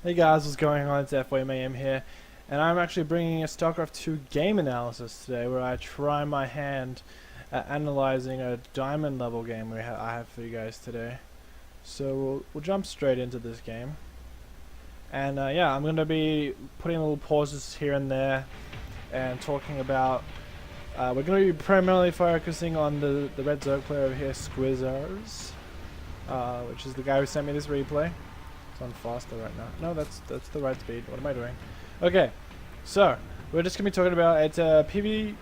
Hey guys, what's going on? It's FYMAM here, and I'm actually bringing a StarCraft 2 game analysis today where I try my hand at analyzing a diamond level game I have for you guys today. So we'll jump straight into this game. And yeah, I'm going to be putting little pauses here and there and talking about... we're going to be primarily focusing on the red zerg player over here, Squizzers, which is the guy who sent me this replay. On faster right now. No, that's the right speed. What am I doing? Okay, so we're just gonna be talking about it's a the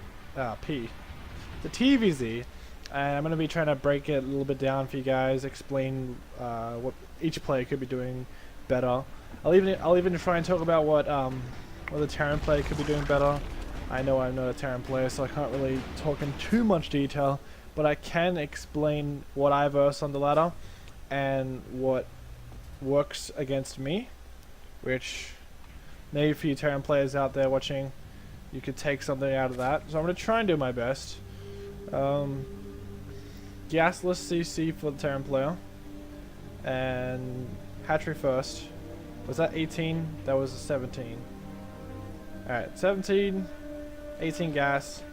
TVZ, and I'm gonna be trying to break it a little bit down for you guys, explain what each player could be doing better. I'll even try and talk about what the Terran player could be doing better. I know I'm not a Terran player, so I can't really talk in too much detail, but I can explain what I verse on the ladder and what works against me, which maybe for you Terran players out there watching, you could take something out of that. So I'm going to try and do my best. Gasless CC for the Terran player, and hatchery first. Was that 18? That was a 17. Alright, 17, 18 gas.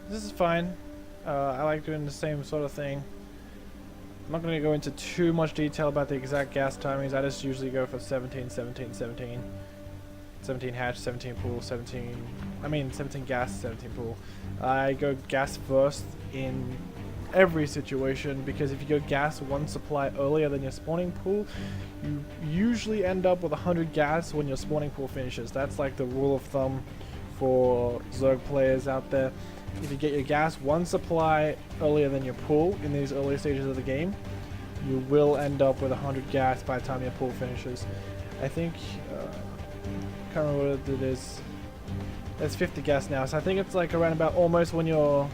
This is fine. I like doing the same sort of thing. I'm not going to go into too much detail about the exact gas timings. I just usually go for 17, 17, 17. 17 hatch, 17 pool, 17 gas, 17 pool. I go gas first in every situation, because if you go gas one supply earlier than your spawning pool, you usually end up with 100 gas when your spawning pool finishes. That's like the rule of thumb for Zerg players out there. If you get your gas one supply earlier than your pool in these early stages of the game, you will end up with 100 gas by the time your pool finishes. I think, can't remember what it is. There's 50 gas now, so I think it's like around about almost when your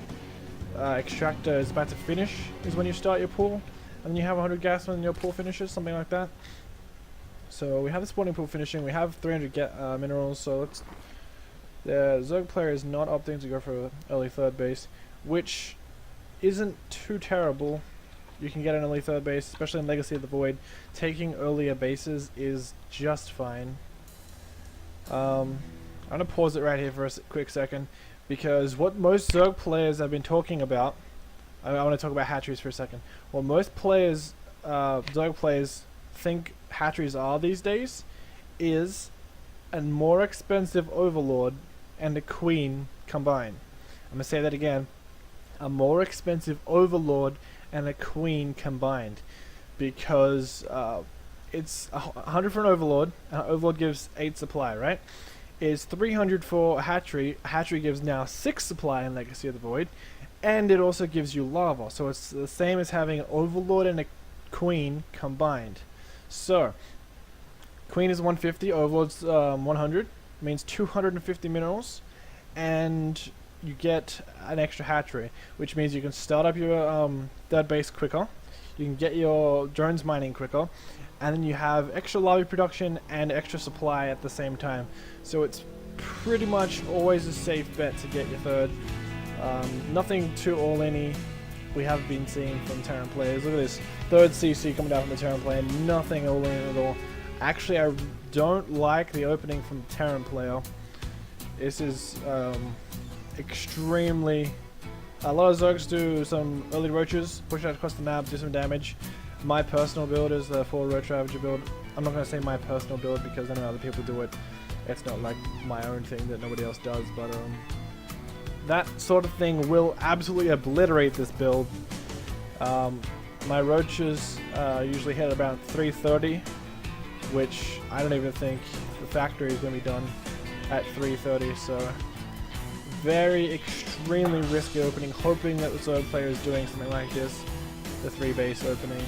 extractor is about to finish is when you start your pool, and you have 100 gas when your pool finishes, something like that. So we have the spawning pool finishing, we have 300 minerals, so let's... The Zerg player is not opting to go for early third base, which isn't too terrible. You can get an early third base, especially in Legacy of the Void. Taking earlier bases is just fine. I'm going to pause it right here for a quick second, because what most Zerg players have been talking about... I want to talk about hatcheries for a second. What most players, Zerg players, think hatcheries are these days is a more expensive Overlord and a Queen combined. I'm going to say that again. A more expensive Overlord and a Queen combined. Because it's 100 for an Overlord, and an Overlord gives 8 supply, right? It's 300 for a hatchery. A hatchery gives now 6 supply in Legacy of the Void. And it also gives you lava. So it's the same as having an Overlord and a Queen combined. So, Queen is 150, Overlord's 100. Means 250 minerals, and you get an extra hatchery, which means you can start up your third base quicker, you can get your drones mining quicker, and then you have extra lobby production and extra supply at the same time. So it's pretty much always a safe bet to get your third. Nothing too all-in-y we have been seeing from Terran players. Look at this, third CC coming down from the Terran player, nothing all-in at all. Actually, I don't like the opening from the Terran player. This is extremely... A lot of Zergs do some early roaches, push out across the map, do some damage. My personal build is the full roach ravager build. I'm not going to say my personal build because I know other people do it. It's not like my own thing that nobody else does, but that sort of thing will absolutely obliterate this build. My roaches usually hit about 330. Which I don't even think the factory is going to be done at 330, so very extremely risky opening, hoping that the Zerg player is doing something like this, the 3 base opening.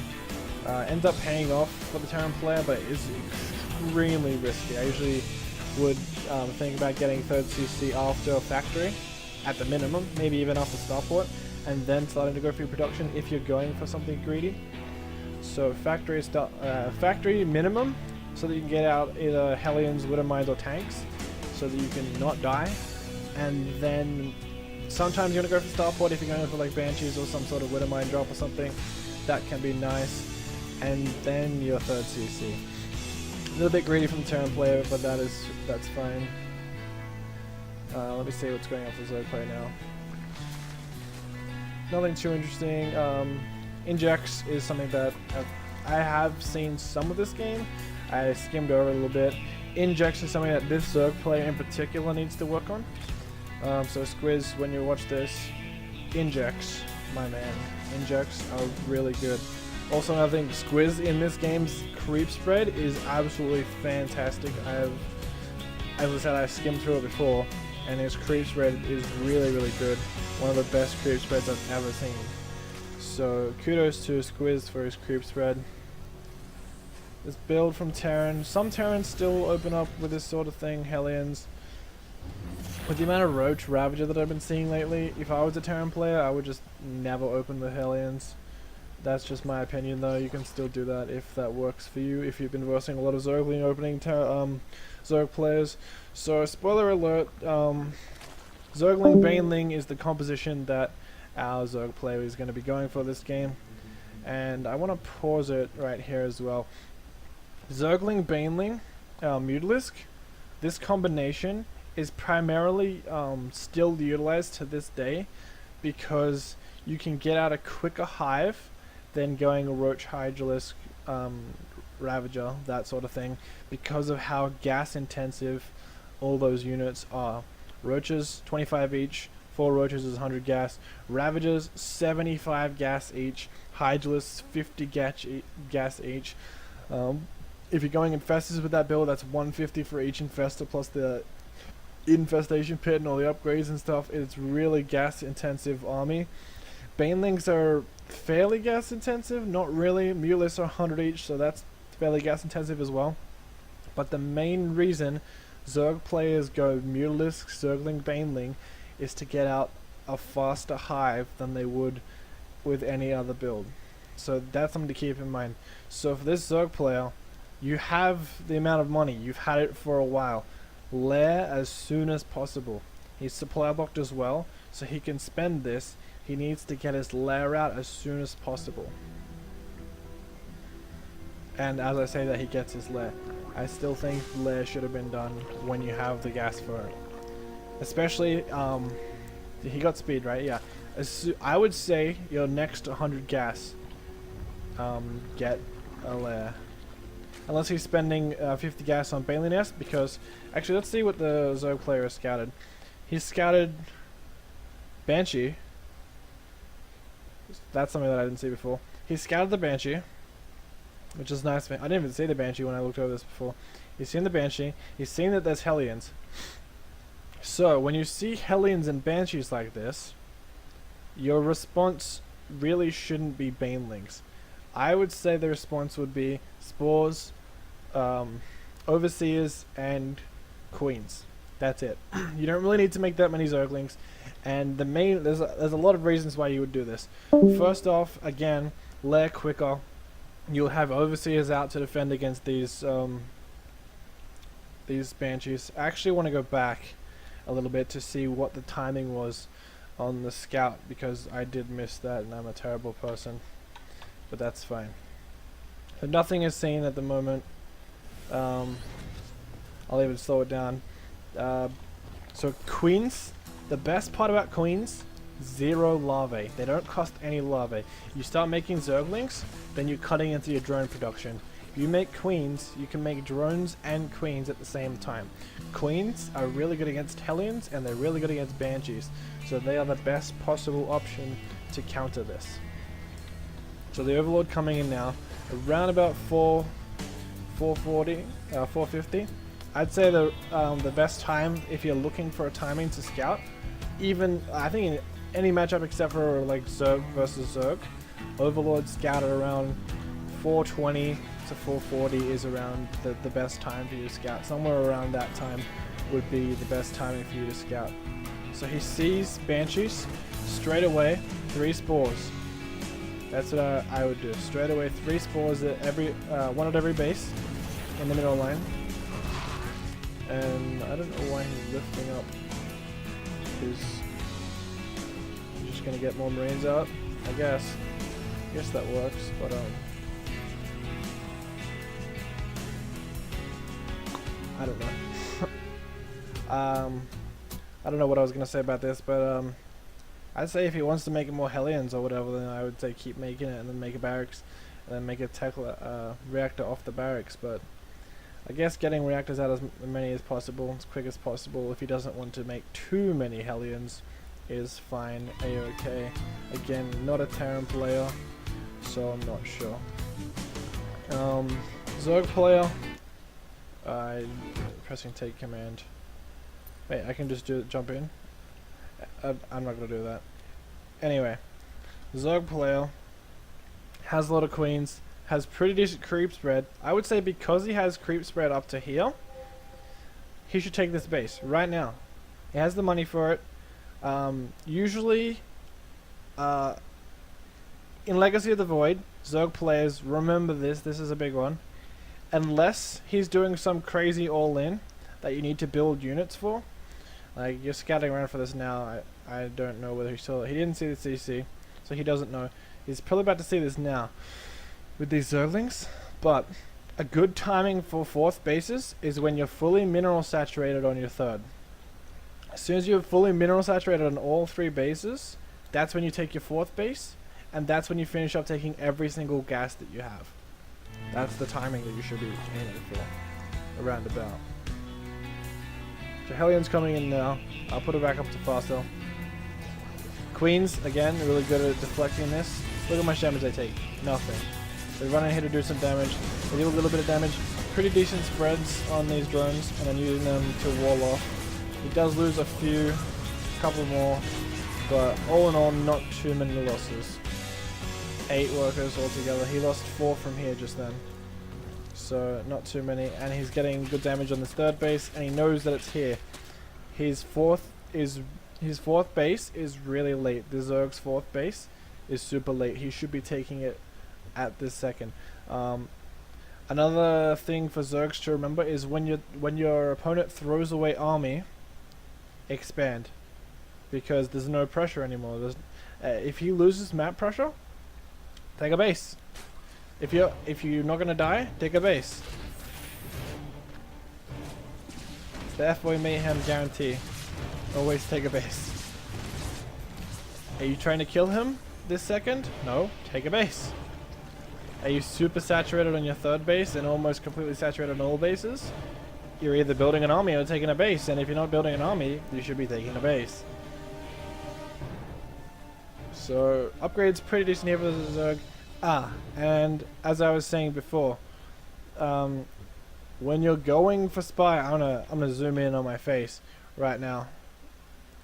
Ends up paying off for the Terran player, but it's extremely risky. I usually would think about getting third CC after a factory, at the minimum, maybe even after starport, and then starting to go through production if you're going for something greedy. So factory minimum, so that you can get out either Hellions, Widow Mines, or tanks, so that you can not die. And then sometimes you're gonna go for starport if you're going for like Banshees or some sort of Widow Mine drop or something. That can be nice. And then your third CC. little bit greedy from the Terran player, but that's fine. Let me see what's going on for the Zerg player now. Nothing too interesting. Injects is something that I have seen some of this game. I skimmed over a little bit. Injects is something that this Zerg player in particular needs to work on. So Squiz, when you watch this, injects, my man. Injects are really good. Also, another thing, Squiz in this game's creep spread is absolutely fantastic. As I said, I skimmed through it before, and his creep spread is really, really good. One of the best creep spreads I've ever seen. So kudos to Squiz for his creep spread. This build from Terran. Some Terrans still open up with this sort of thing, Hellions. With the amount of Roach Ravager that I've been seeing lately, if I was a Terran player, I would just never open the Hellions. That's just my opinion though. You can still do that if that works for you, if you've been versing a lot of Zergling opening Zerg players. So spoiler alert, Zergling Baneling is the composition that our Zerg player is going to be going for this game. And I want to pause it right here as well. Zergling Baneling, Mutalisk, this combination is primarily still utilized to this day because you can get out a quicker hive than going a Roach Hydralisk Ravager, that sort of thing, because of how gas intensive all those units are. Roaches 25 each, 4 Roaches is 100 gas, Ravagers 75 gas each, Hydralisks 50 gas each. If you're going Infestors with that build, that's 150 for each Infestor plus the infestation pit and all the upgrades and stuff. It's really gas intensive army. Banelings are fairly gas intensive, not really. Mutalisks are 100 each, so that's fairly gas intensive as well. But the main reason Zerg players go Mutalisk, Zergling, Baneling is to get out a faster hive than they would with any other build. So that's something to keep in mind. So for this Zerg player, you have the amount of money, you've had it for a while. Lair as soon as possible. He's supply blocked as well, so he can spend this. He needs to get his lair out as soon as possible. And as I say that, he gets his lair. I still think lair should have been done when you have the gas for it. Especially, he got speed, right? Yeah. I would say your next 100 gas, get a lair. Unless he's spending 50 gas on Baneling Nest, because actually let's see what the Zerg player has scouted. He's scouted Banshee. That's something that I didn't see before. He scouted the Banshee, which is nice. I didn't even see the Banshee when I looked over this before. He's seen the Banshee. He's seen that there's Hellions. So when you see Hellions and Banshees like this, your response really shouldn't be Banelings. I would say the response would be Spores, Overseers, and Queens. That's it. You don't really need to make that many Zerglings. And there's a lot of reasons why you would do this. First off, again, lair quicker. You'll have Overseers out to defend against these Banshees. I actually want to go back a little bit to see what the timing was on the scout, because I did miss that and I'm a terrible person. But that's fine. So nothing is seen at the moment. I'll even slow it down. So Queens, the best part about Queens, 0 larvae. They don't cost any larvae. You start making Zerglings, then you're cutting into your drone production. If you make Queens, you can make drones and Queens at the same time. Queens are really good against Hellions, and they're really good against Banshees. So they are the best possible option to counter this. So the Overlord coming in now, around about 450. I'd say the best time, if you're looking for a timing to scout, even I think in any matchup except for like Zerg versus Zerg, Overlord scout at around 420 to 440 is around the best time for you to scout. Somewhere around that time would be the best timing for you to scout. So he sees Banshees, straight away 3 spores. That's what I would do. Straight away 3 spores at one at every base in the middle line. And I don't know why he's lifting up his... He's just gonna get more Marines out, I guess. I guess that works, but I don't know. I don't know what I was gonna say about this, but I'd say if he wants to make more Hellions or whatever, then I would say keep making it and then make a barracks and then make a reactor off the barracks. But I guess getting reactors out as many as possible, as quick as possible, if he doesn't want to make too many Hellions, is fine, a-okay. Again, not a Terran player, so I'm not sure. Zerg player, pressing take command. Wait, I can just jump in? I'm not gonna do that. Anyway, Zerg player has a lot of queens, has pretty decent creep spread. I would say because he has creep spread up to here, he should take this base right now. He has the money for it. Usually, in Legacy of the Void, Zerg players, remember this is a big one. Unless he's doing some crazy all-in that you need to build units for. Like, you're scouting around for this now. I don't know whether he didn't see the CC, so he doesn't know. He's probably about to see this now with these Zerglings. But a good timing for 4th bases is when you're fully mineral saturated on your 3rd. As soon as you're fully mineral saturated on all 3 bases, that's when you take your 4th base, and that's when you finish up taking every single gas that you have. That's the timing that you should be aiming for, around about. So Hellion's coming in now. I'll put it back up to faster. Queens, again, really good at deflecting this. Look at how much damage they take. Nothing. They run in here to do some damage. They do a little bit of damage. Pretty decent spreads on these drones, and then using them to wall off. He does lose a couple more, but all in all, not too many losses. 8 workers altogether. He lost 4 from here just then. So not too many, and he's getting good damage on this 3rd base, and he knows that it's here. His fourth base is really late. The Zerg's 4th base is super late. He should be taking it at this second. Another thing for Zergs to remember is when your opponent throws away army, expand, because there's no pressure anymore. If he loses map pressure, take a base. If you're not gonna die, take a base. It's the FBoy Mayhem guarantee. Always take a base. Are you trying to kill him this second? No, take a base. Are you super saturated on your 3rd base and almost completely saturated on all bases? You're either building an army or taking a base, and if you're not building an army, you should be taking a base. So upgrade's pretty decent here for the Zerg. And as I was saying before, when you're going for spy, I'm gonna zoom in on my face right now.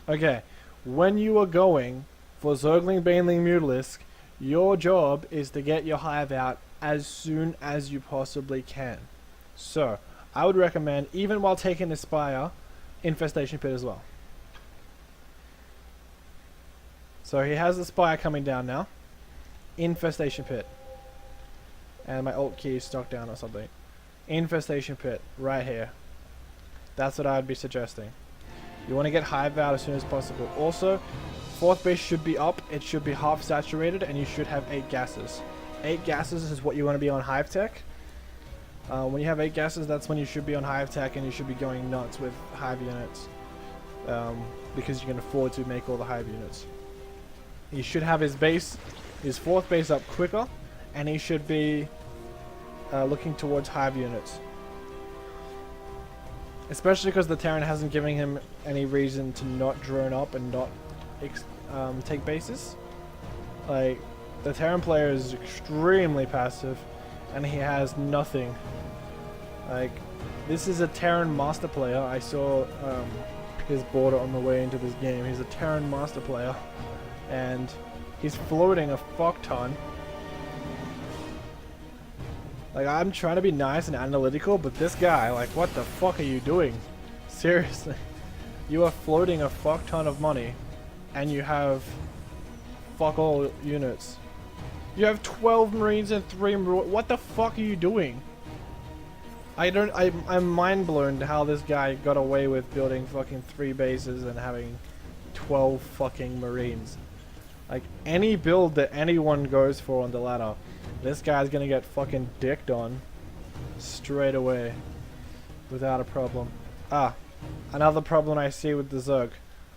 Okay, when you are going for Zergling, Baneling, Mutalisk, your job is to get your hive out as soon as you possibly can. So I would recommend, even while taking the spire, Infestation Pit as well. So he has the spire coming down now. Infestation Pit. And my alt key is stuck down or something. Infestation Pit, right here. That's what I'd be suggesting. You want to get hive out as soon as possible. Also, 4th base should be up, it should be half saturated, and you should have 8 gases. 8 gases is what you want to be on hive tech. When you have 8 gases, that's when you should be on hive tech, and you should be going nuts with hive units. Because you can afford to make all the hive units. He should have his 4th base up quicker, and he should be looking towards hive units. Especially because the Terran hasn't given him any reason to not drone up and not take bases. Like, the Terran player is extremely passive, and he has nothing. Like, this is a Terran master player. I saw his border on the way into this game. He's a Terran master player, and he's floating a fuck ton. Like, I'm trying to be nice and analytical, but this guy, like, what the fuck are you doing? Seriously. You are floating a fuck ton of money, and you have fuck all units. You have 12 Marines and 3 what the fuck are you doing? I'm mind blown how this guy got away with building fucking 3 bases and having 12 fucking Marines. Like, any build that anyone goes for on the ladder, this guy's gonna get fucking dicked on straight away. without a problem. Ah, another problem I see with the zerg.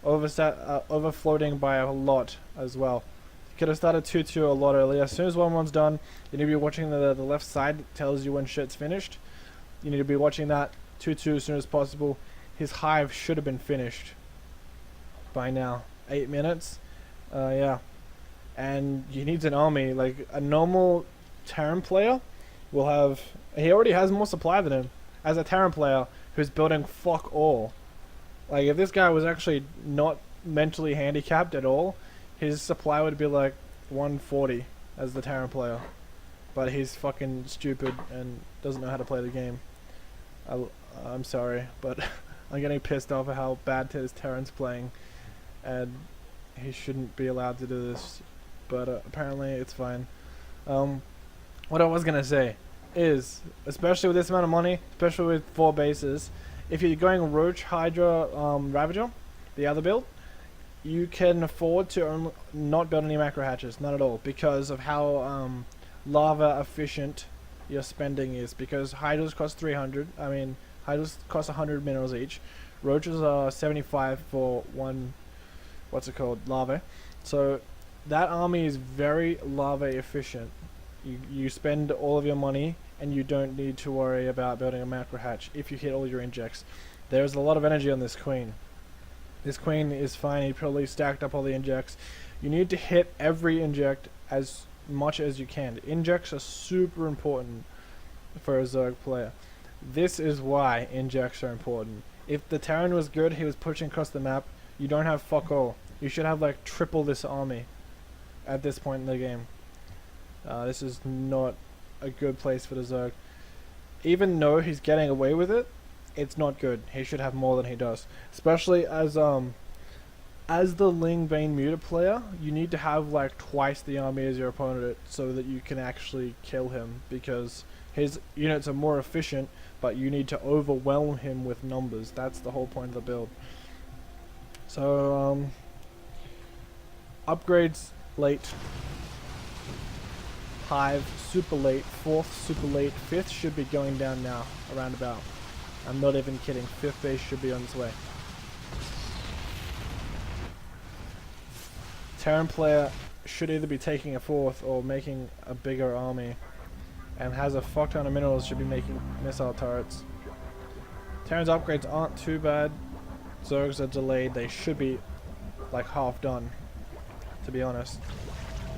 Overfloating by a lot as well. You could have started 2-2 a lot earlier. As soon as 1-1's done, you need to be watching the left side. It tells you when shit's finished. You need to be watching that 2-2 as soon as possible. His hive should have been finished by now. 8 minutes. Yeah. And he needs an army. Like, a normal Terran player will have... He already has more supply than him. As a Terran player who's building fuck all. Like, if this guy was actually not mentally handicapped at all, his supply would be like 140 as the Terran player. But he's fucking stupid and doesn't know how to play the game. I'm sorry, but I'm getting pissed off at how bad his Terran's playing. And he shouldn't be allowed to do this. But apparently it's fine. What I was going to say is, especially with this amount of money, especially with 4 bases, if you're going Roach, Hydra, Ravager, the other build, you can afford to not build any macro hatches, not at all, because of how lava efficient your spending is. Because Hydras cost 300, Hydras cost 100 minerals each. Roaches are 75 for one, lava. So that army is very lava efficient. You spend all of your money and you don't need to worry about building a macro hatch if you hit all your injects. There's a lot of energy on this queen. This queen is fine. He probably stacked up all the injects. You need to hit every inject as much as you can. Injects are super important for a Zerg player. This is why injects are important. If the Terran was good, he was pushing across the map, you don't have fuck all. You should have like triple this army at this point in the game. This is not a good place for the Zerg. Even though he's getting away with it, it's not good. He should have more than he does. Especially as the Ling Bane Muta player, you need to have like twice the army as your opponent so that you can actually kill him, because his units are more efficient, but you need to overwhelm him with numbers. That's the whole point of the build. So upgrades late. Hive super late, 4th super late, 5th should be going down now, around about. I'm not even kidding, 5th base should be on its way. Terran player should either be taking a 4th or making a bigger army, and has a fuck ton of minerals, should be making missile turrets. Terran's upgrades aren't too bad. Zergs are delayed, they should be like half done, to be honest.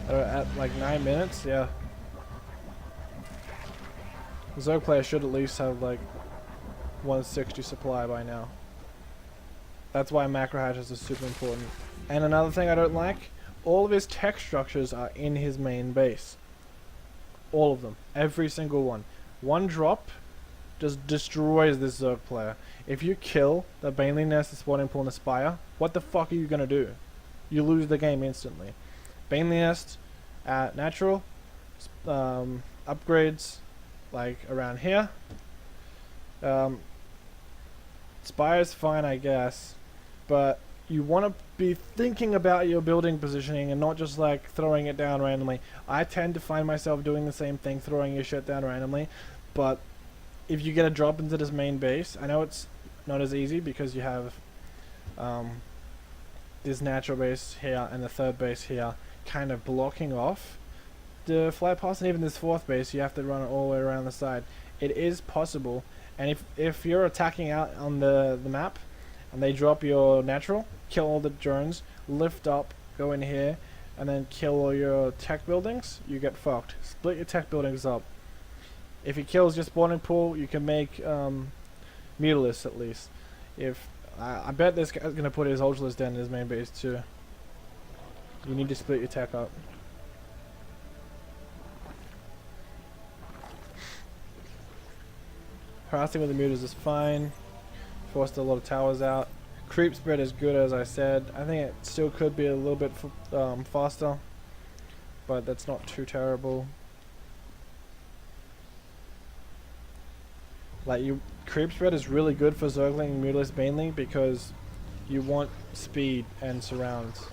At like 9 minutes, yeah. The Zerg player should at least have like 160 supply by now. That's why macro hatches are super important. And another thing I don't like, all of his tech structures are in his main base. All of them. Every single one. One drop just destroys this Zerg player. If you kill the Baneley Nest, the Spawning Pool, and the Spire, what the fuck are you gonna do? You lose the game instantly. Baneley Nest at natural, upgrades like around here. Spire's fine, I guess, but you want to be thinking about your building positioning and not just like throwing it down randomly. I tend to find myself doing the same thing, throwing your shit down randomly, but if you get a drop into this main base, I know it's not as easy because you have this natural base here and the 3rd base here kind of blocking off the flight paths, and even this 4th base you have to run it all the way around the side. It is possible, and if you're attacking out on the map and they drop your natural, kill all the drones, lift up, go in here, and then kill all your tech buildings, you get fucked. Split your tech buildings up. If he kills your spawning pool, you can make Mutalists at least. If I bet this guy's gonna put his Ultralisk down in his main base too. You need to split your tech up. Harassing with the mutas is fine. Forced a lot of towers out. Creep spread is good, as I said. I think it still could be a little bit faster, but that's not too terrible. Like, creep spread is really good for Zergling and Mutalist mainly because you want speed and surrounds.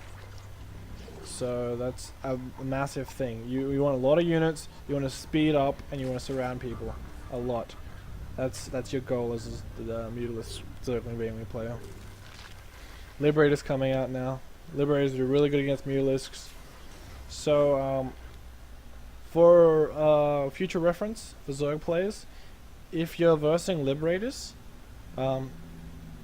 So that's a massive thing. You want a lot of units, you want to speed up, and you want to surround people a lot. That's your goal as the mutalist zergling banelink player. Liberator's coming out now. Liberators are really good against mutalisks. So for future reference for zerg players, if you're versing liberators,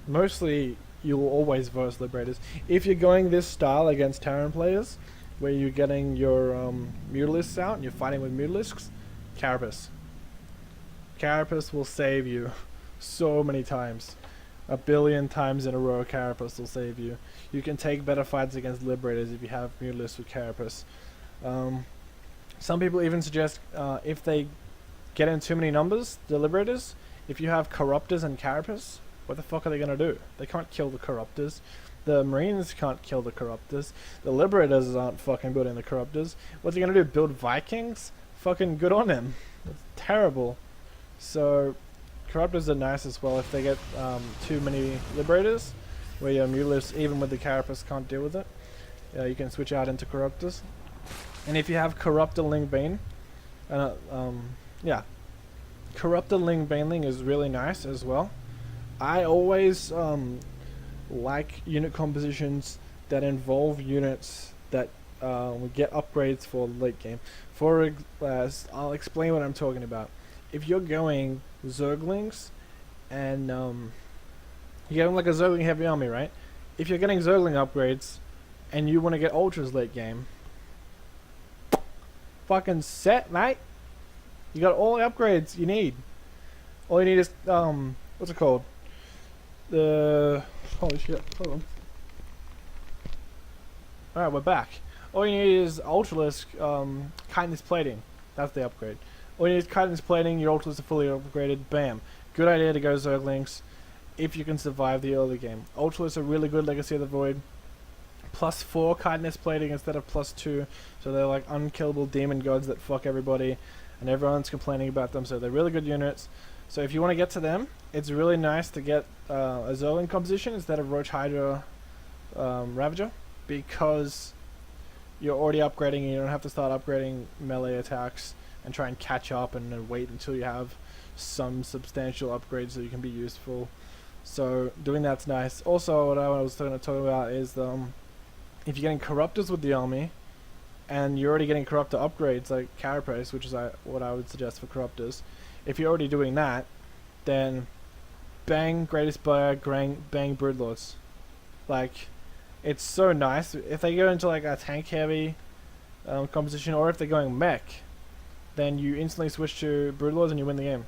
mostly you will always verse liberators. If you're going this style against Terran players, where you're getting your mutalisks out and you're fighting with mutalisks, Carapace. Carapace will save you so many times. A billion times in a row, Carapace will save you. You can take better fights against liberators if you have mutalisks with Carapace. Some people even suggest if they get in too many numbers, the liberators, if you have corruptors and Carapace, what the fuck are they gonna do? They can't kill the corruptors. The Marines can't kill the corruptors. The liberators aren't fucking building the corruptors. What's he gonna do? Build Vikings? Fucking good on him. It's terrible. So corruptors are nice as well if they get too many liberators, where your mutalisks, even with the Carapace, can't deal with it. You can switch out into corruptors. And if you have Corruptor Ling Bane, yeah, Corruptor Ling Baneling is really nice as well. I always like unit compositions that involve units that get upgrades for late game. I'll explain what I'm talking about. If you're going zerglings and you're getting like a zergling heavy army, right? If you're getting zergling upgrades and you want to get ultras late game, fucking set, mate. You got all the upgrades you need. All you need is what's it called? Holy shit, hold on. Alright, we're back. All you need is Ultralisk Chitinous Plating. That's the upgrade. All you need is Chitinous Plating, your Ultralisk are fully upgraded, bam. Good idea to go Zerglings if you can survive the early game. Ultralisk are really good Legacy of the Void. +4 Chitinous Plating instead of +2, so they're like unkillable demon gods that fuck everybody, and everyone's complaining about them, so they're really good units. So if you want to get to them, it's really nice to get a Zergling composition instead of Roach Hydra Ravager, because you're already upgrading and you don't have to start upgrading melee attacks and try and catch up and then wait until you have some substantial upgrades so you can be useful. So doing that's nice. Also, what I was going to talk about is if you're getting Corruptors with the army and you're already getting Corruptor upgrades like Carapace, which is what I would suggest for Corruptors, if you're already doing that, then bang Greatest Buyer, bang Broodlords. Like, it's so nice. If they go into like a tank heavy composition, or if they're going mech, then you instantly switch to Broodlords and you win the game.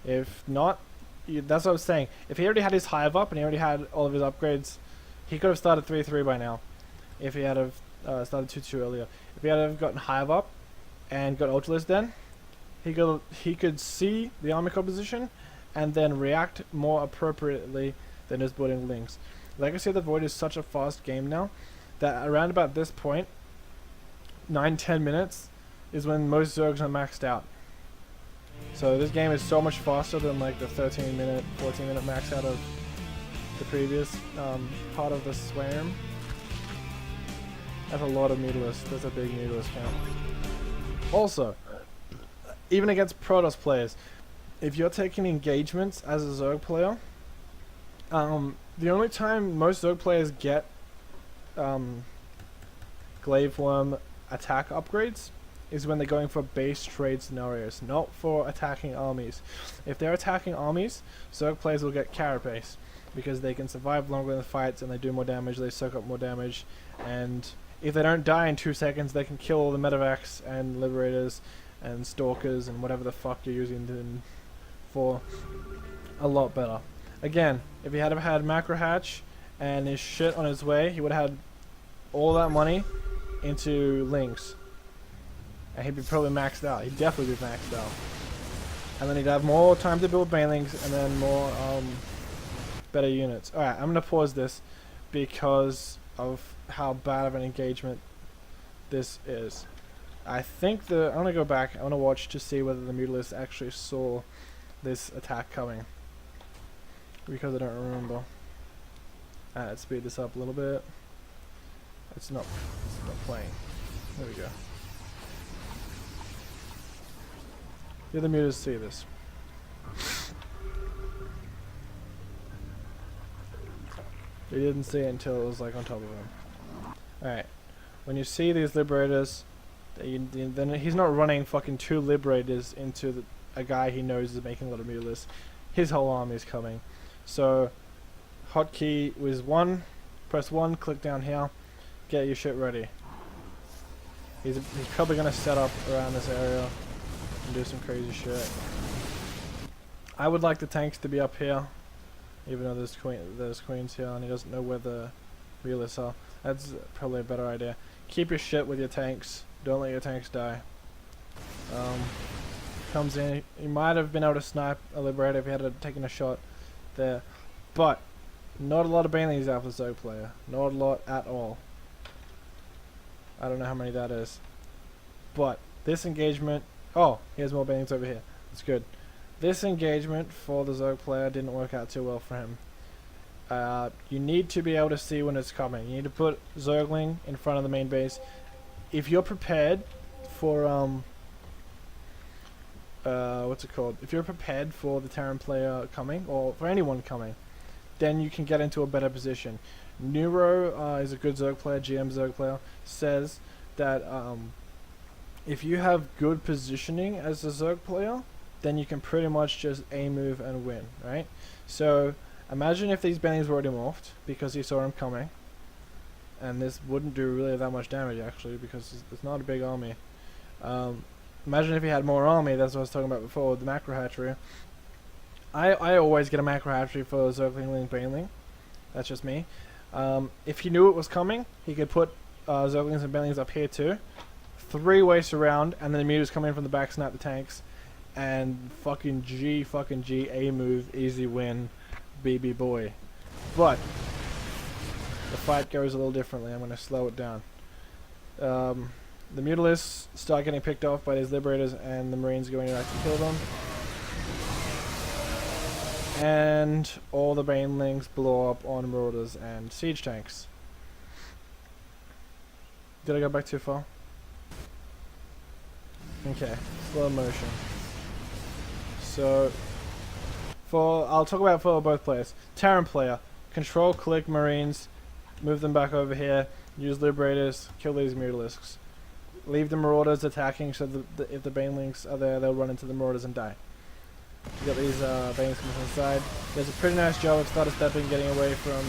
If not, that's what I was saying. If he already had his Hive up and he already had all of his upgrades, he could have started 3-3 by now. If he had started 2-2 earlier. If he had gotten Hive up and got Ultralisk then, he could see the army composition and then react more appropriately than just building links. Legacy of the Void is such a fast game now that around about this point, 9-10 minutes is when most Zergs are maxed out. So this game is so much faster than like the 13-minute, 14-minute max out of the previous part of the Swarm. That's a lot of mutalisks. That's a big mutalist count. Also, even against Protoss players, if you're taking engagements as a Zerg player, the only time most Zerg players get Glaive Worm attack upgrades is when they're going for base trade scenarios, not for attacking armies. If they're attacking armies, Zerg players will get Carapace, because they can survive longer in the fights and they do more damage, they soak up more damage, and if they don't die in 2 seconds, they can kill all the medevacs and liberators and stalkers and whatever the fuck you're using them for a lot better. Again, if he had had Macro Hatch and his shit on his way, he would have had all that money into links. And he'd be probably maxed out. He'd definitely be maxed out. And then he'd have more time to build banelings and then more better units. Alright, I'm going to pause this because of how bad of an engagement this is. I think I'm going to go back. I want to watch to see whether the mutalists actually saw this attack coming, because I don't remember. Let's speed this up a little bit. It's not playing. There we go. Did the mutants see this? He didn't see it until it was like on top of him. Alright. When you see these liberators, then he's not running fucking 2 liberators into a guy he knows is making a lot of mutalists. His whole army is coming. So, hotkey was 1, press 1, click down here, get your shit ready. He's probably going to set up around this area and do some crazy shit. I would like the tanks to be up here, even though there's queens here and he doesn't know where the realists are. That's probably a better idea. Keep your shit with your tanks. Don't let your tanks die. Comes in. He might have been able to snipe a liberator if he had taken a shot there, but not a lot of banelings out for the Zerg player. Not a lot at all. I don't know how many that is, but this engagement. Oh, he has more banelings over here. That's good. This engagement for the Zerg player didn't work out too well for him. You need to be able to see when it's coming. You need to put Zergling in front of the main base. If you're prepared for what's it called? If you're prepared for the Terran player coming, or for anyone coming, then you can get into a better position. Neuro is a good Zerg player, GM Zerg player, says that if you have good positioning as a Zerg player, then you can pretty much just A-move and win, right? So, imagine if these banelings were already morphed, because he saw him coming, and this wouldn't do really that much damage actually, because it's not a big army. Imagine if he had more army, that's what I was talking about before, with the macro hatchery. I always get a macro hatchery for Zergling Link Baneling. That's just me. If he knew it was coming, he could put Zerglings and Banelings up here too. 3 ways around, and then the mutas come in from the back, snap the tanks, and fucking G, A move, easy win, BB boy. But the fight goes a little differently. I'm going to slow it down. The mutalists start getting picked off by these liberators, and the marines going to actually kill them. And all the banelings blow up on marauders and siege tanks. Did I go back too far? Okay, slow motion. So, I'll talk about for both players. Terran player, control click marines, move them back over here, use liberators, kill these mutalisks. Leave the marauders attacking, so if the banelings are there, they'll run into the marauders and die. You got these banelings coming from the side. There's a pretty nice job of starter stepping, getting away from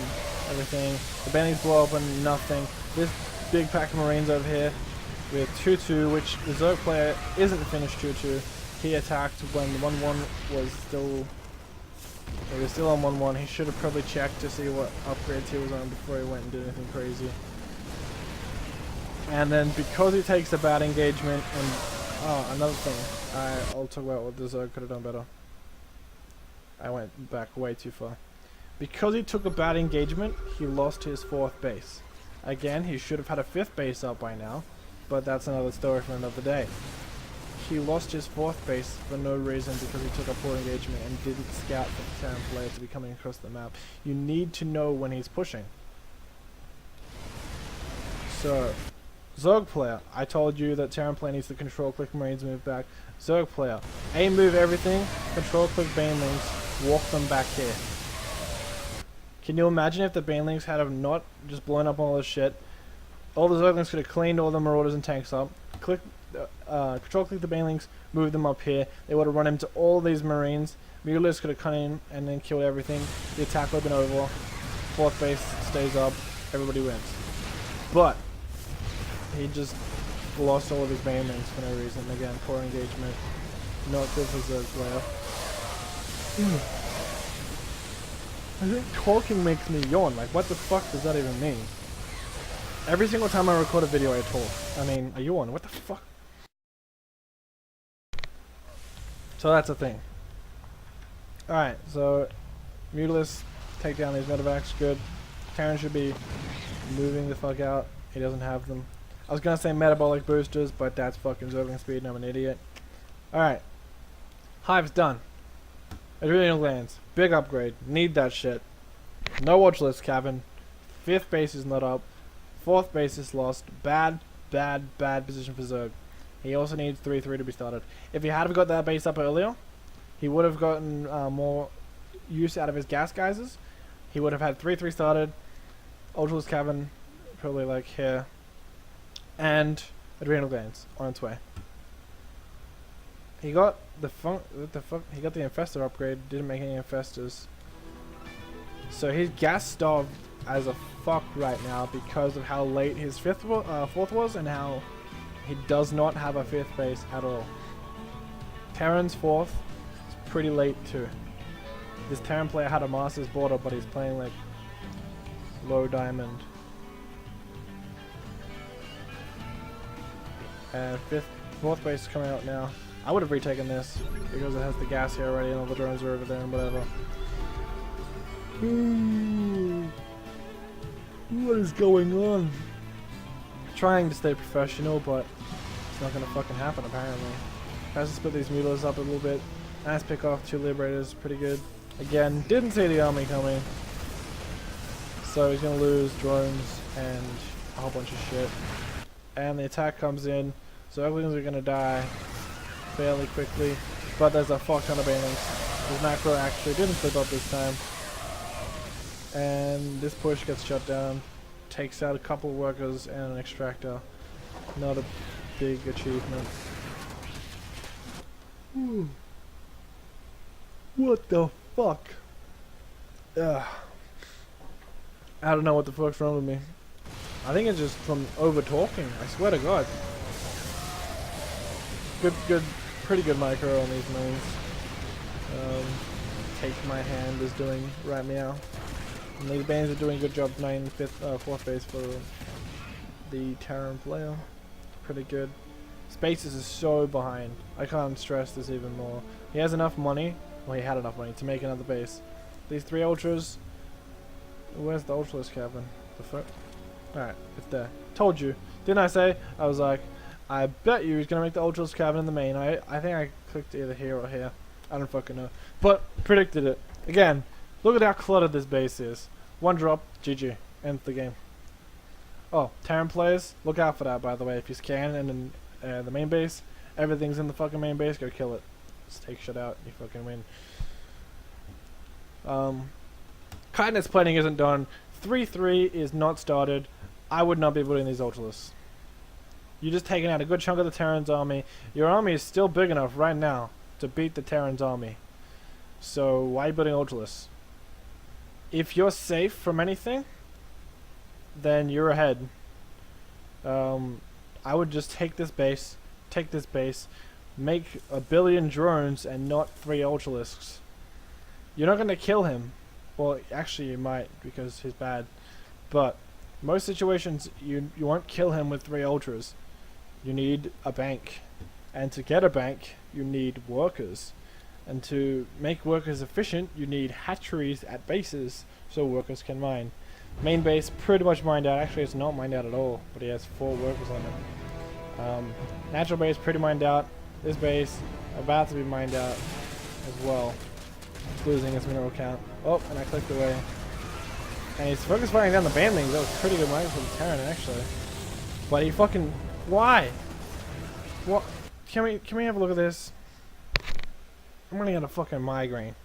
everything. The banelings blow up and nothing. This big pack of marines over here with 2-2, which the Zerg player isn't finished 2-2. He attacked when the 1-1 was still... He was still on 1-1. He should have probably checked to see what upgrades he was on before he went and did anything crazy. And then because he takes a bad engagement, and another thing, I'll talk about what the Zerg could have done better. I went back way too far. Because he took a bad engagement, he lost his 4th base. Again, he should have had a 5th base up by now, but that's another story for another day. He lost his 4th base for no reason because he took a poor engagement and didn't scout for the Terran player to be coming across the map. You need to know when he's pushing. So, Zerg player, I told you that Terran player needs to control click marines, move back. Zerg player, A move everything, control click banelings, walk them back here. Can you imagine if the banelings had have not just blown up all this shit? All the Zerglings could have cleaned all the marauders and tanks up. Control click the banelings, move them up here. They would have run into all these marines. Mutalists could have come in and then killed everything. The attack would have been over. 4th base stays up. Everybody wins. But he just lost all of his banelings for no reason. Again, poor engagement. Not good for Zerg player. I think talking makes me yawn. Like, what the fuck does that even mean? Every single time I record a video, I talk. I mean, I yawn. What the fuck? So that's a thing. Alright, so Mutalists take down these medevacs. Good. Terran should be moving the fuck out. He doesn't have them. I was gonna say metabolic boosters, but that's fucking Zergling speed and I'm an idiot. Alright. Hive's done. Adrenal glands. Big upgrade. Need that shit. No watch list cabin. 5th base is not up. 4th base is lost. Bad position for Zerg. He also needs 3-3 to be started. If he had got that base up earlier, he would have gotten more use out of his gas geysers. He would have had 3-3 started, Ultralisk Cavern, probably like here, and Adrenal Glands on its way. He got the he got the Infestor upgrade, didn't make any Infestors. So he's gas starved as a fuck right now because of how late his fourth was and how he does not have a 5th base at all. Terran's 4th is pretty late too. This Terran player had a Master's border, but he's playing like low diamond. And 4th base is coming out now. I would have retaken this because it has the gas here already and all the drones are over there and whatever. What is going on? Trying to stay professional, but it's not gonna fucking happen apparently. Has to split these mulas up a little bit. Nice pick off 2 Liberators, pretty good. Again, didn't see the army coming. So he's gonna lose drones and a whole bunch of shit. And the attack comes in, so everything's are gonna die fairly quickly. But there's a fuck ton of banelings. His macro actually didn't flip up this time. And this push gets shut down. Takes out a couple of workers and an extractor. Not a big achievement. Ooh. What the fuck? Ugh. I don't know what the fuck's wrong with me. I think it's just from over talking. I swear to God. Pretty good micro on these mains. Take my hand is doing right meow. And these bands are doing a good job. 4th base for the Terran player. Pretty good. Spaces is so behind. I can't stress this even more. He has enough money. Well, he had enough money to make another base. These 3 ultras. Where's the Ultralisk Cavern? The fuck? Alright, it's there. Told you. Didn't I say? I was like, I bet you he's gonna make the Ultralisk Cavern in the main. I think I clicked either here or here. I don't fucking know. But predicted it. Again, look at how cluttered this base is. 1 drop, GG. End the game. Oh, Terran players, look out for that by the way. If you scan and in the main base, everything's in the fucking main base, go kill it. Just take shit out, you fucking win. Kindness plating isn't done. 3-3 is not started. I would not be building these Ultralisks. You're just taking out a good chunk of the Terran's army. Your army is still big enough right now to beat the Terran's army. So why are you building Ultralisks? If you're safe from anything, then you're ahead. I would just take this base, make 1 billion drones and not 3 Ultralisks. You're not going to kill him. Well, actually you might because he's bad. But most situations you won't kill him with 3 ultras. You need a bank. And to get a bank, you need workers. And to make workers efficient, you need hatcheries at bases so workers can mine. Main base pretty much mined out. Actually, it's not mined out at all, but he has 4 workers on it. Natural base pretty mined out. This base about to be mined out as well. It's losing its mineral count. Oh, and I clicked away. And he's focus firing down the bandlings. That was pretty good mining for the Terran actually. But he fucking why? What? Can we have a look at this? I'm gonna get a fucking migraine.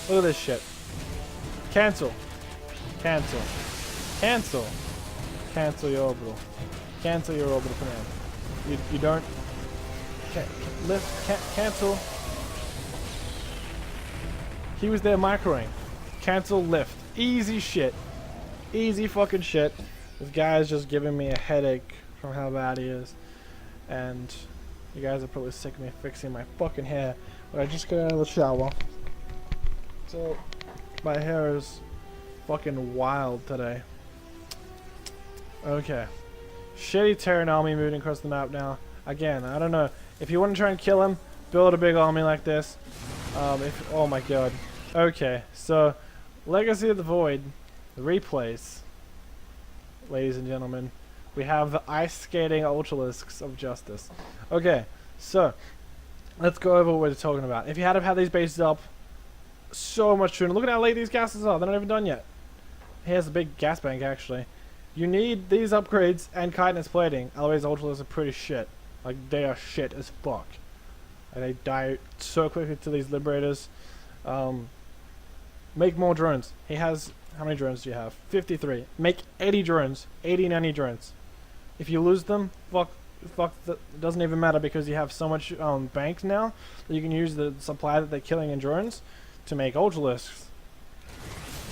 Look at this shit. Cancel. Cancel. Cancel. Cancel your orbital. Cancel your orbital command. You don't. Cancel. He was there microing. Cancel lift. Easy shit. Easy fucking shit. This guy is just giving me a headache from how bad he is. And you guys are probably sick of me fixing my fucking hair. But I just got out of the shower. So my hair is fucking wild today. Okay. Shitty Terran army moving across the map now. Again, I don't know. If you want to try and kill him, build a big army like this. Oh my god. Okay, so Legacy of the Void, the replays, ladies and gentlemen. We have the ice skating Ultralisks of Justice. Okay, so let's go over what we're talking about. If you had to have these bases up so much sooner, look at how late these gases are. They're not even done yet. Here's a big gas bank actually. You need these upgrades and chitinous plating, otherwise Ultralisks are pretty shit. Like they are shit as fuck. And they die so quickly to these liberators. Make more drones. He has, how many drones do you have? 53. Make 80 drones. 80, 90 drones. If you lose them, it doesn't even matter because you have so much banks now that you can use the supply that they're killing in drones to make ultralisks.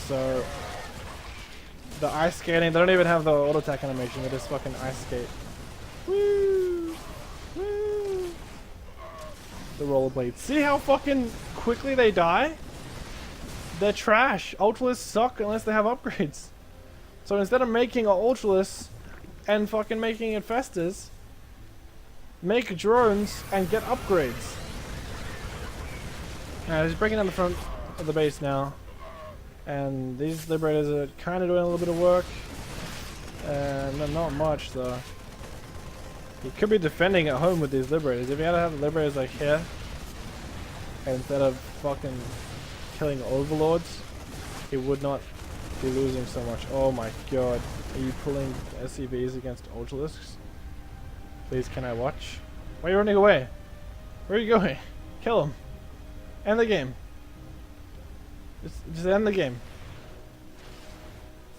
So the ice skating, they don't even have the auto attack animation, they just fucking ice skate. Woo! Woo! The rollerblades. See how fucking quickly they die? They're trash. Ultralisks suck unless they have upgrades. So instead of making an ultralisk and fucking making infestors, make drones and get upgrades. He's breaking down the front of the base now. And these liberators are kind of doing a little bit of work. And not much though. He could be defending at home with these liberators. If he had to have liberators like here, instead of fucking killing overlords, he would not be losing so much. Oh my god. Are you pulling SCVs against ultralisks? Please, can I watch? Why are you running away? Where are you going? Kill him. End the game. Just end the game.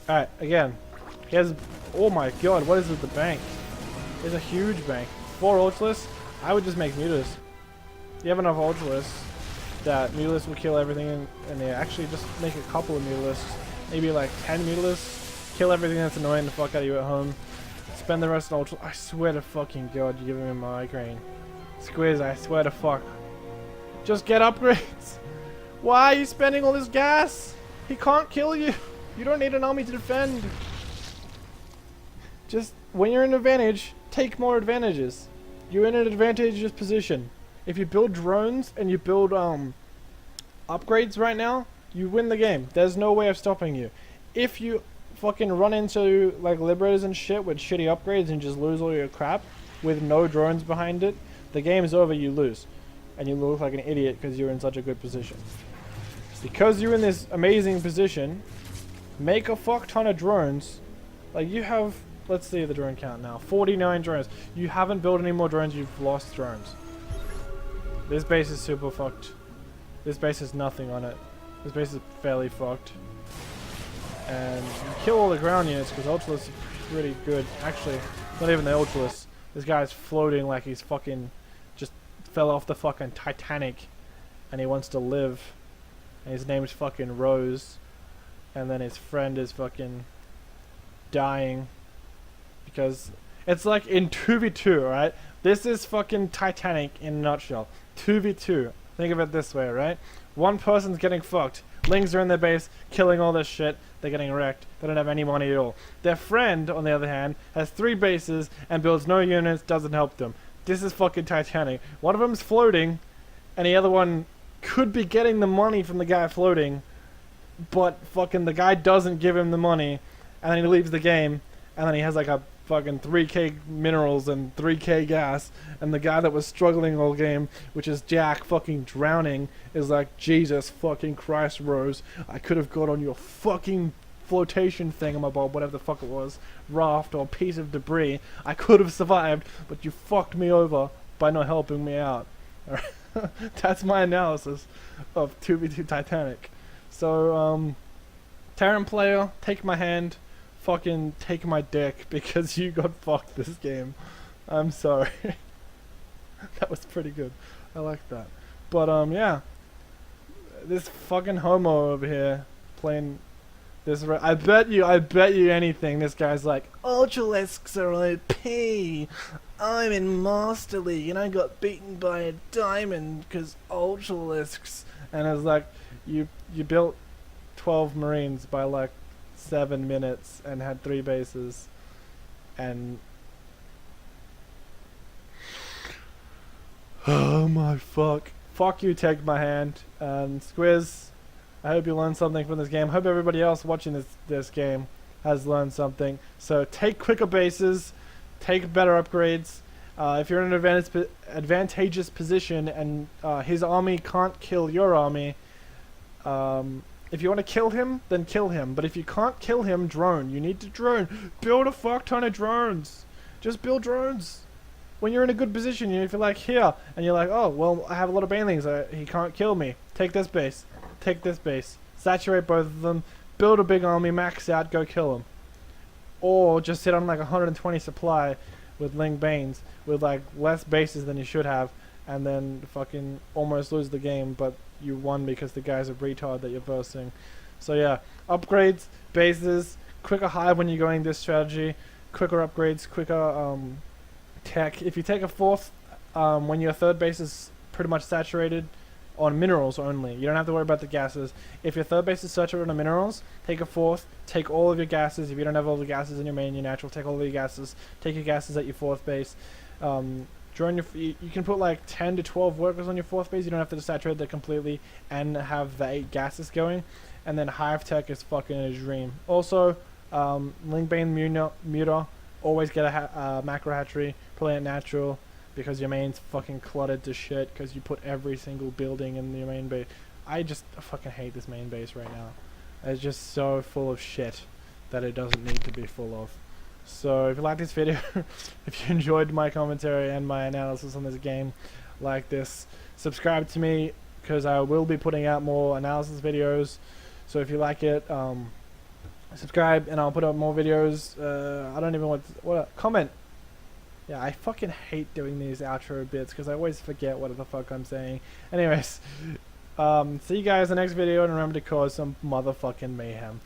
Alright, again. Here's, oh my god, what is with the bank? There's a huge bank. 4 ultralisks? I would just make mutas. You have enough ultralisks that mutalisks will kill everything and they actually just make a couple of mutalisks. Maybe like 10 mutalisks. Kill everything that's annoying the fuck out of you at home. Spend the rest on ultra. I swear to fucking god, you're giving me a migraine. Squiz, I swear to fuck. Just get upgrades. Why are you spending all this gas? He can't kill you. You don't need an army to defend. Just, when you're in advantage, take more advantages. You're in an advantageous position. If you build drones and you build upgrades right now, you win the game. There's no way of stopping you. If you fucking run into like liberators and shit with shitty upgrades and just lose all your crap with no drones behind it, the game's over, you lose. And you look like an idiot because you're in such a good position. Because you're in this amazing position, make a fuck ton of drones. Like you have, let's see the drone count now, 49 drones. You haven't built any more drones, you've lost drones. This base is super fucked. This base has nothing on it. This base is fairly fucked. And you kill all the ground units because Ultralisk is pretty good. Actually, not even the Ultralisk. This guy's floating like he's fucking just fell off the fucking Titanic and he wants to live. And his name's fucking Rose. And then his friend is fucking dying. Because it's like in 2v2, right? This is fucking Titanic in a nutshell. 2v2. Think of it this way, right? One person's getting fucked. Lings are in their base, killing all this shit. They're getting wrecked. They don't have any money at all. Their friend, on the other hand, has 3 bases and builds no units, doesn't help them. This is fucking Titanic. One of them's floating, and the other one could be getting the money from the guy floating, but fucking the guy doesn't give him the money, and then he leaves the game, and then he has like a fucking 3k minerals and 3k gas, and the guy that was struggling all game, which is Jack fucking drowning, is like, Jesus fucking Christ, Rose, I could have got on your fucking flotation thingamabob, whatever the fuck it was, raft or piece of debris. I could have survived, but you fucked me over by not helping me out. That's my analysis of 2v2 Titanic. So, Terran player, take my hand. Fucking take my dick because you got fucked this game. I'm sorry. That was pretty good. I like that. But yeah. This fucking homo over here playing this. I bet you anything. This guy's like, Ultralisks are OP. I'm in Master League and I got beaten by a diamond because Ultralisks. And it's like, you built 12 Marines by like 7 minutes and had 3 bases and oh my fuck you, take my hand. And Squiz, I hope you learned something from this game. I hope everybody else watching this game has learned something. So take quicker bases, take better upgrades. If you're in an advantageous position and his army can't kill your army, if you want to kill him, then kill him. But if you can't kill him, drone. You need to drone. Build a fuck ton of drones. Just build drones. when you're in a good position, you feel like here, and you're like, oh well, I have a lot of banelings. He can't kill me. Take this base. Take this base. Saturate both of them. Build a big army. Max out. Go kill him. Or just sit on like 120 supply with Ling Banes with like less bases than you should have, and then fucking almost lose the game, but you won because the guy's a retard that you're versing. So yeah, upgrades, bases, quicker hive when you're going this strategy, quicker upgrades, quicker tech. If you take a fourth when your third base is pretty much saturated on minerals only, you don't have to worry about the gases. If your third base is saturated on minerals, take a fourth, take all of your gases. If you don't have all the gases in your main, your natural, take all of your gases. Take your gases at your fourth base. You can put like 10 to 12 workers on your fourth base. You don't have to saturate that completely and have the 8 gases going. And then hive tech is fucking a dream. Also, Lingbane Muta, always get a macro hatchery, play it natural, because your main's fucking cluttered to shit because you put every single building in your main base. I just fucking hate this main base right now. It's just so full of shit that it doesn't need to be full of. So if you like this video, if you enjoyed my commentary and my analysis on this game, like this, subscribe to me because I will be putting out more analysis videos. So if you like it, subscribe and I'll put up more videos. I don't even want to, comment. Yeah, I fucking hate doing these outro bits because I always forget what the fuck I'm saying. Anyways, see you guys in the next video, and remember to cause some motherfucking mayhem.